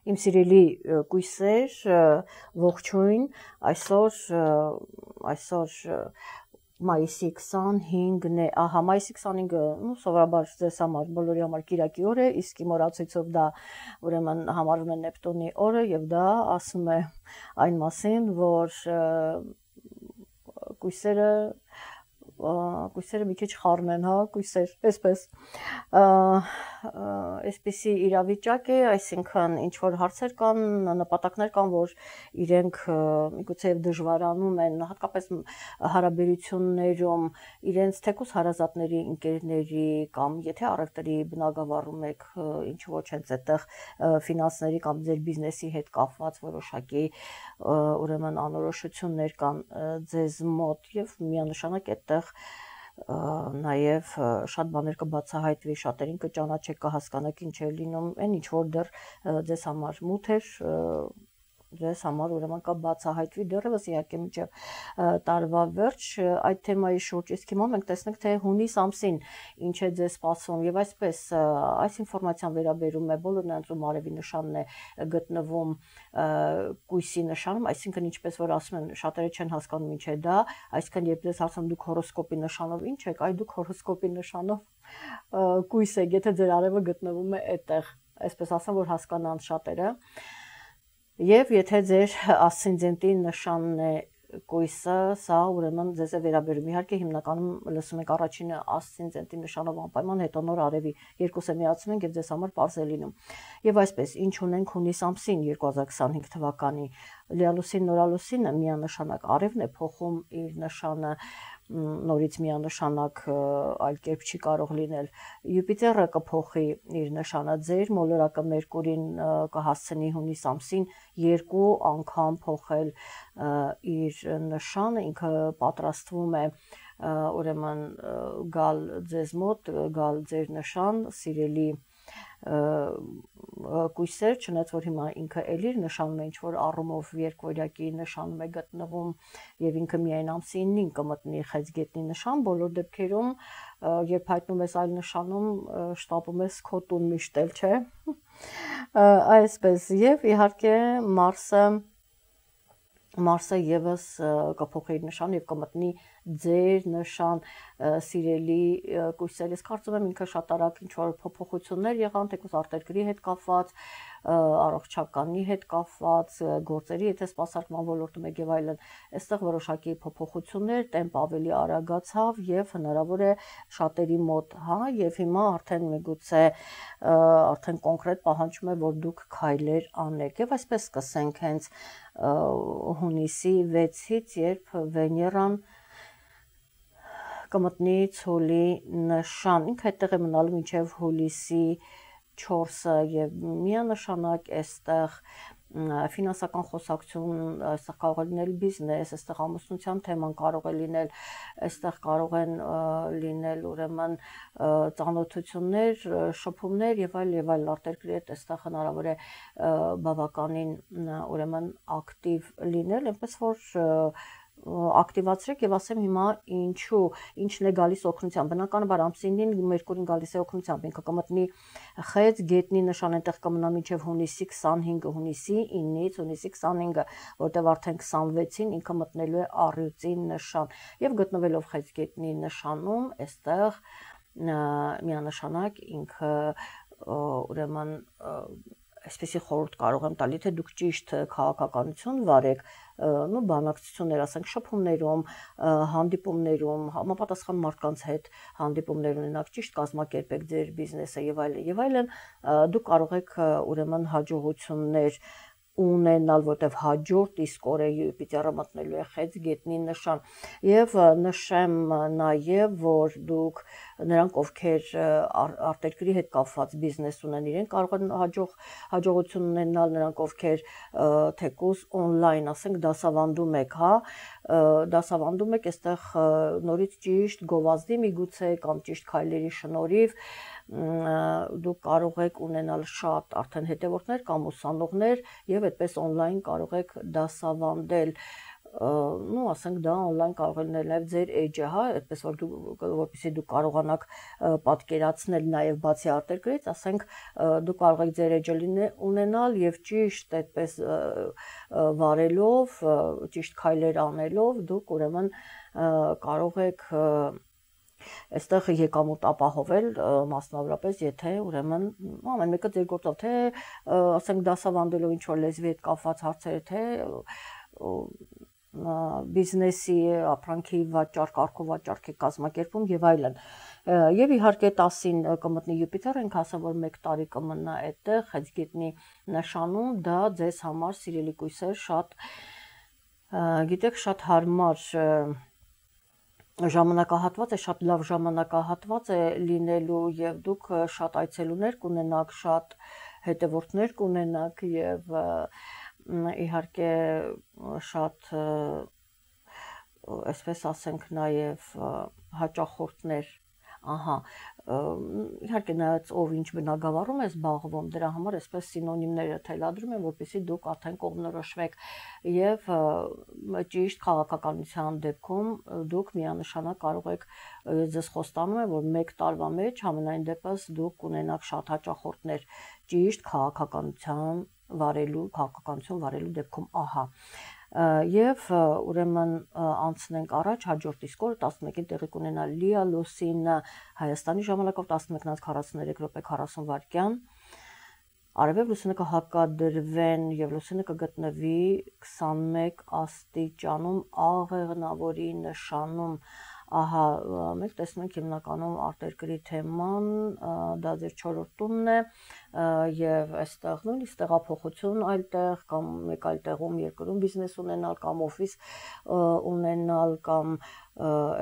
Իմ սիրելի կույսեր, ողջույն, այսօր մայիսի 25-ն է, ահա մայիսի 25-ը, սովորաբար ձեզ համար բոլորի համար կիրակի օր է, իսկ իմ օրացույցով դա ուրեմն համարվում է Նեպտունի օրը եւ դա ասում է այն մասին, որ կույսերը մի քիչ խառն են, հա, կույսեր, այսպեսի իրավիճակ է, այսինքն ինչ որ հարցեր կան, նպատակներ կան, որ իրենք միգուցե եւ դժվարանում են, հատկապես հարաբերություններում իրենց թեկուզ հարազատների, ընկերների կամ եթե առևտրի բնագավառում եք, ինչ ոչ հենց այդտեղ ֆինանսների կամ ձեր բիզնեսի հետ կապված որոշակի ուրեմն անորոշություններ կան ձեզ մոտ եւ միանշանակ այդտեղ նաև շատ բաներ կբացահայտվի, շատերին կճանաչեք, կհասկանաք ինչ է լինում, այն ինչ որ դեռ ձեզ համար մութ էր, ձեզ համար ուրեմն կբացահայտվի դեռևս իհարկե մինչև տարվա վերջ այդ թեմայի շուրջ, իսկ հիմա մենք տեսնենք թե հունիս ամսին ինչ է ձեզ սպասում եւ այսպես այս ինֆորմացիան վերաբերում է բոլոր նրանց ում արևի նշանն է գտնվում կույսի նշանում, այսինքն ինչպես որ ասում են, շատերը չեն հասկանում ինչ է դա, այսինքն երբ ձեզ հարցնում դուք հորոսկոպի նշանով ինչ եք, այ դուք հորոսկոպի նշանով կույս եք, եթե ձեր արևը գտնվում է այդտեղ, այսպես ասեմ, որ հասկանան շատերը Եվ եթե ձեր ասցենդենտի նշանն է կույսը, սա ուրեմն ձեզ է վերաբերում։ Իհարկե հիմնականում լսում եք առաջինը ասցենդենտի նշանով անպայման, հետո նոր արևի երկուսը միացնում ենք եւ ձեզ համար պարզ է լինում։ Եվ այսպես, ինչ ունենք հունիս ամսին 2025 թվականի լիալուսին նորալուսինը միանշանակ արևն է փոխում իր նշանը նորից միանշանակ այլ կերպ չի կարող լինել Յուպիտերը կփոխի իր նշանը ձեր մոլորակը Մերկուրին կհասցնի հունիս ամսին 2 անգամ փոխել իր նշանը ինքը պատրաստվում է ուրեմն գալ ձեզ մոտ գալ ձեր նշան սիրելի կույսեր, չնայած որ հիմա ինքը էլ իր նշանում է ինչ որ առումով երկվորյակի նշանում է գտնվում եւ ինքը միայն ամսի 9-ին կմտնի խեցգետնի նշան, բոլոր դեպքերում երբ հայտնում ես այլ նշանում շտապում ես քո տուն միշտել, չէ։ Այսպես եւ իհարկե Մարսը եւս կփոխի իր նշան եւ կմտնի ձեր նշան սիրելի կույսեր, ես կարծում եմ ինքը շատ արագ ինչ որ փոփոխություններ եղան, թեկուզ արտերկրի հետ կապված, առողջականի հետ կապված, գործերի եթե սպասարկման ոլորտում եք եւ այլն, այստեղ որոշակի փոփոխություններ, տեմպ ավելի արագացավ եւ հնարավոր է շատերի մոտ, հա, եւ հիմա արդեն միգուցե արդեն կոնկրետ պահանջում է որ դուք քայլեր անեք եւ այսպես սկսենք հենց հունիսի 6-ից, երբ Վեներան կմտնի ցոլի նշան, ինքը այդտեղ է մնալու մինչև հուլիսի 4-ը եւ միանշանակ այստեղ ֆինանսական խոսակցություն, այստեղ կարող է լինել բիզնես, այստեղ ամուսնության թեման կարող է լինել, այստեղ կարող են լինել ուրեմն ծանոթություններ, շփումներ եւ այլ արտերկրի հետ այստեղ հնարավոր է բավականին ուրեմն ակտիվ լինել, այնպես որ ակտիվացրեք եւ ասեմ հիմա ինչն է գալիս օգնությամբ բնականաբար ամսինին Մերկուրին գալիս է օգնությամբ ինքը կմտնի խեց գետնի նշան այնտեղ կմնա մինչեւ հունիսի 25-ը հունիսի 9-ից հունիսի 25-ը որտեւ արդեն 26-ին ինքը մտնելու է առյուծի նշան եւ գտնվելով խեց գետնի նշանում այստեղ միանշանակ ինքը ուրեմն այսպեսի խորհուրդ կարող եմ տալի թե դուք ճիշտ քաղաքականություն վարեք բանակցություններ ասենք շփումներում հանդիպումներում համապատասխան մարդկանց հետ հանդիպումներ ունենաք ճիշտ կազմակերպեք ձեր բիզնեսը եւ այլն դուք կարող եք ուրեմն հաջողություններ ունենալ, որտեվ հաջորդ իսկ օրը Յուպիտերը մտնելու է խեց գետնի նշան եւ նշեմ նաեւ որ դուք նրանք ովքեր արտերկրի հետ կապված բիզնես ունեն իրեն կարող են հաջողություն ունենալ նրանք ովքեր թեկուզ on-line ասենք դասավանդում եք, հա դասավանդում եք այստեղ նորից ճիշտ գովազդի միգուցե կամ ճիշտ քայլերի շնորհիվ դուք կարող եք ունենալ շատ արդեն հետևորդներ կամ ուսանողներ եւ այդպես on-line կարող եք դասավանդել ну, ասենք դա on-line կարող է լինել նաև ձեր edge-ը, հա, այդպես որ որպեսզի դուք կարողանաք պատկերացնել նաև բացի արտերկրից, ասենք դուք կարող եք ձեր edge-ը ունենալ եւ ճիշտ այդպես վարելով, ճիշտ քայլեր անելով դուք ուրեմն կարող եք այստեղ եկամուտ ապահովել մասնավորապես եթե ուրեմն ամեն մեկը ձեր գործով թե ասենք դասավանդելով ինչ որ լեզվի հետ կապված հարցեր թե բիզնեսի ապրանքի վաճառք, կարգովաճառքի կազմակերպում եւ այլն։ Եվ իհարկե 10-ին կմտնի Յուպիտերը, ենք ասում որ 1 տարի կմնա այդտեղ, հենց գետնի նշանում, դա ձեզ համար սիրելի կույսեր շատ գիտեք շատ հարմար ժամանակահատված է, շատ լավ ժամանակահատված է լինելու եւ դուք շատ այցելուներ կունենաք, շատ հետևորդներ կունենաք եւ իհարկե շատ այսպես ասենք նաեւ հաճախորդներ ահա իհարկե նայած ով ինչ բնագավառում է զբաղվում դրա համար այսպես սինոնիմները թելադրում են որպեսզի դուք արդեն կողմնորոշվեք եւ ճիշտ քաղաքականության դեպքում դուք միանշանակ կարող եք ձեզ խոստանում եմ որ 1 տարվա մեջ համենայն դեպս դուք կունենաք շատ հաճախորդներ ճիշտ քաղաքականություն վարելու դեպքում ահա Եվ ուրեմն անցնենք առաջ հաջորդ իսկ օրը 11-ին տեղի կունենա Լիա Լուսինը Հայաստանի ժամանակով 11:43 րոպե 40 վայրկյան Արևև լուսինը կհակադրվեն եւ լուսինը կգտնվի 21 աստիճանում աղեղնավորի նշանում ահա մենք տեսնենք հիմնականում արտերկրի թեման դա ձեր 4-րդ տունն է եւ այստեղ նույնիսկ տեղափոխություն այլտեղ կամ մեկ այլ տեղում երկրում բիզնես ունենալ կամ օֆիս ունենալ կամ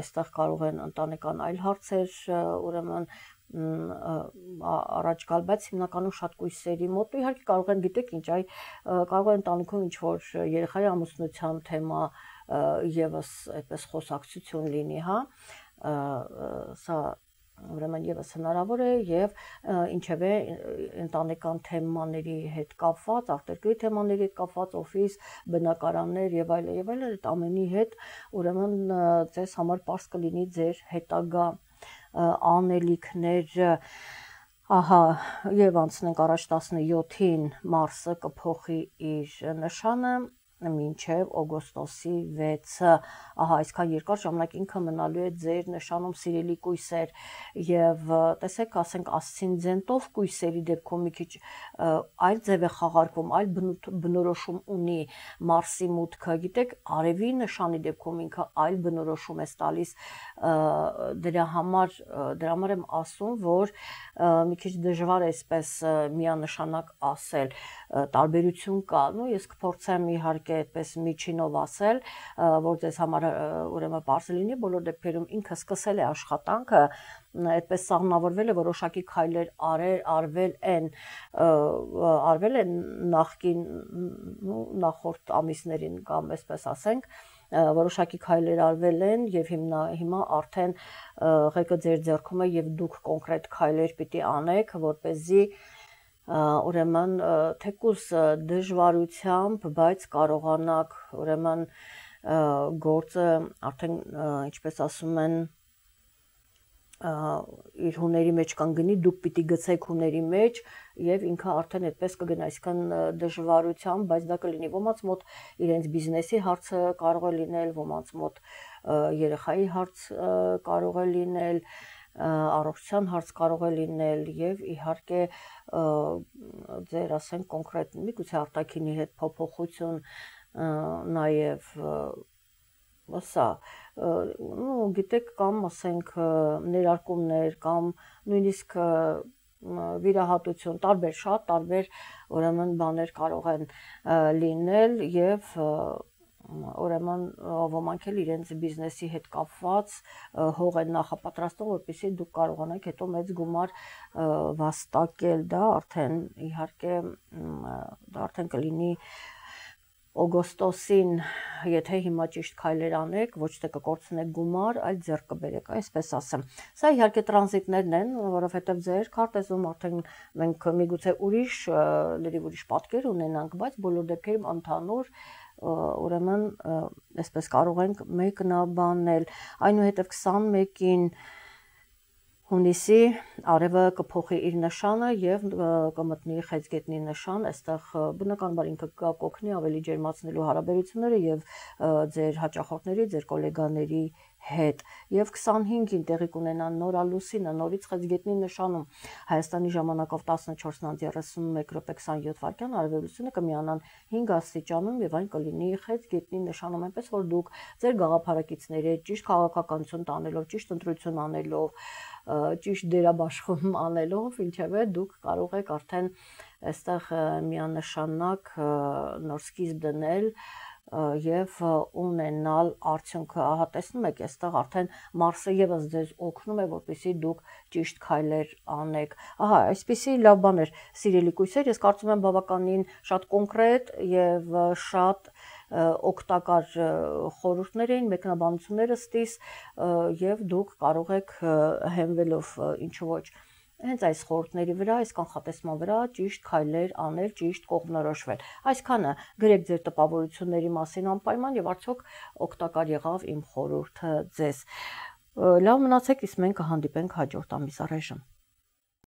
այստեղ կարող են ընտանեկան այլ հարցեր ուրեմն առաջ գալ, բայց հիմնականում շատ կույսերի մոտ իհարկե կարող են գիտեք ինչ այ կարող են ընտանիքում ինչ որ երեխայի ամուսնության թեմա եւս այդպես խոսակցություն լինի, հա, սա ուրեմն եւս հնարավոր է եւ ինչեւէ ընտանեկան թեմաների հետ կապված, արտերկրի թեմաների հետ կապված օֆիս, բնակարաններ եւ այլն, այդ ամենի հետ ուրեմն ձեզ համար པարզ կլինի ձեր հետագա անելիքները ահա եւ անցնենք առաջ 17-ին Մարսը կփոխի իր նշանը մինչև օգոստոսի 6-ը ահա այսքան երկար ժամանակ ինքը մնալու է ձեր նշանում սիրելի կույսեր եւ տեսեք ասենք ասցենդենտով կույսերի դեպքում մի քիչ այլ ձև է խաղարկվում այլ բնորոշում ունի Մարսի մուտքը գիտեք արևի նշանի դեպքում ինքը այլ բնորոշում է տալիս դրա համար եմ ասում որ մի քիչ դժվար է այսպես միանշանակ ասել տարբերություն կա նո ես կփորձեմ իհարկե այդպես միջինով ասել, որ ձեզ համար ուրեմն բարձր լինի, բոլոր դեպքերում ինքը սկսել է աշխատանքը, այդպես սահմանավորվել է որոշակի քայլեր արվել են նախկին նախորդ ամիսներին կամ այսպես ասենք, որոշակի քայլեր արվել են եւ հիմա արդեն ղեկը ձեր ձեռքում է եւ դուք կոնկրետ քայլեր պիտի անեք, որպեսզի ուրեմն թեկուզ դժվարությամբ, բայց կարողանաք ուրեմն գործը արդեն ինչպես ասում են իր հուների մեջ կանգնի, դուք պիտի գցեք հուների մեջ եւ ինքը արդեն այդպես կգնա, այսքան դժվարությամբ, բայց դա կլինի ոմանց մոտ իրենց բիզնեսի հարցը կարող է լինել, ոմանց մոտ երեխայի հարց կարող է լինել առողջության հարց կարող է լինել եւ իհարկե ձեր ասենք կոնկրետ միգուցե արտաքինի հետ փոփոխություն նաեւ սա գիտեք կամ ասենք ներարկումներ կամ նույնիսկ վիրահատություն շատ տարբեր ուրեմն բաներ կարող են լինել եւ ուրեմն ոմանք էլ իրենց բիզնեսի հետ կապված հող են նախապատրաստում, որպեսզի դուք կարողանաք հետո մեծ գումար վաստակել, դա արդեն իհարկե դա արդեն կլինի օգոստոսին, եթե հիմա ճիշտ քայլեր անեք, ոչ թե կկորցնեք գումար, այլ ձեռք կբերեք, այսպես ասեմ։ Սա իհարկե տրանզիտներն են, որովհետև ձեր քարտեզում արդեն մենք միգուցե լրիվ ուրիշ պատկեր ունենանք, բայց բոլոր դեպքերում ընդհանուր ուրեմն այսպես կարող ենք մեկնաբանել։ Այնուհետև 21-ին հունիսի արևը կփոխի իր նշանը եւ կմտնի խեցգետնի նշան, այստեղ բնականաբար ինքը կօգնի ավելի ջերմացնելու հարաբերությունները եւ ձեր հաճախորդների, ձեր գոլեգաների հետ։ Եվ 25-ին տեղի կունենա նորալուսինը, նորից խեցգետնի նշանում Հայաստանի ժամանակով 14:31:27 արևելությունը կմիանան 5 աստիճանում եւ այն կլինի խեցգետնի նշանում, այնպես որ դուք ձեր գաղափարակիցների հետ ճիշտ քաղաքականություն տանելով, ճիշտ ընտրություն անելով, ճիշտ դերաբաշխում անելով, ինչևէ դուք կարող եք արդեն այստեղ միանշանակ նոր սկիզբ դնել եւ ունենալ արդյունքը։ Ահա տեսնում եք, այստեղ արդեն Մարսը եւս ձեզ օգնում է, որպեսզի դուք ճիշտ քայլեր անեք։ Ահա, այսպիսի լավ բան էր, սիրելի կույսեր, ես կարծում եմ բավականին շատ կոնկրետ եւ շատ օգտակար խորհուրդներ էին, մեկնաբանությունները ստիս եւ դուք կարող եք հենվելով ինչու ոչ հենց այս խորհուրդների վրա, այս կանխատեսման վրա ճիշտ քայլեր անել, ճիշտ կողմնորոշվել։ Այսքանը գրեք ձեր տպավորությունների մասին անպայման եւ արդյոք օգտակար եղավ իմ խորհուրդը ձեզ։ Լավ մնացեք, իսկ մենք կհանդիպենք հաջորդ ամիս առայժմ։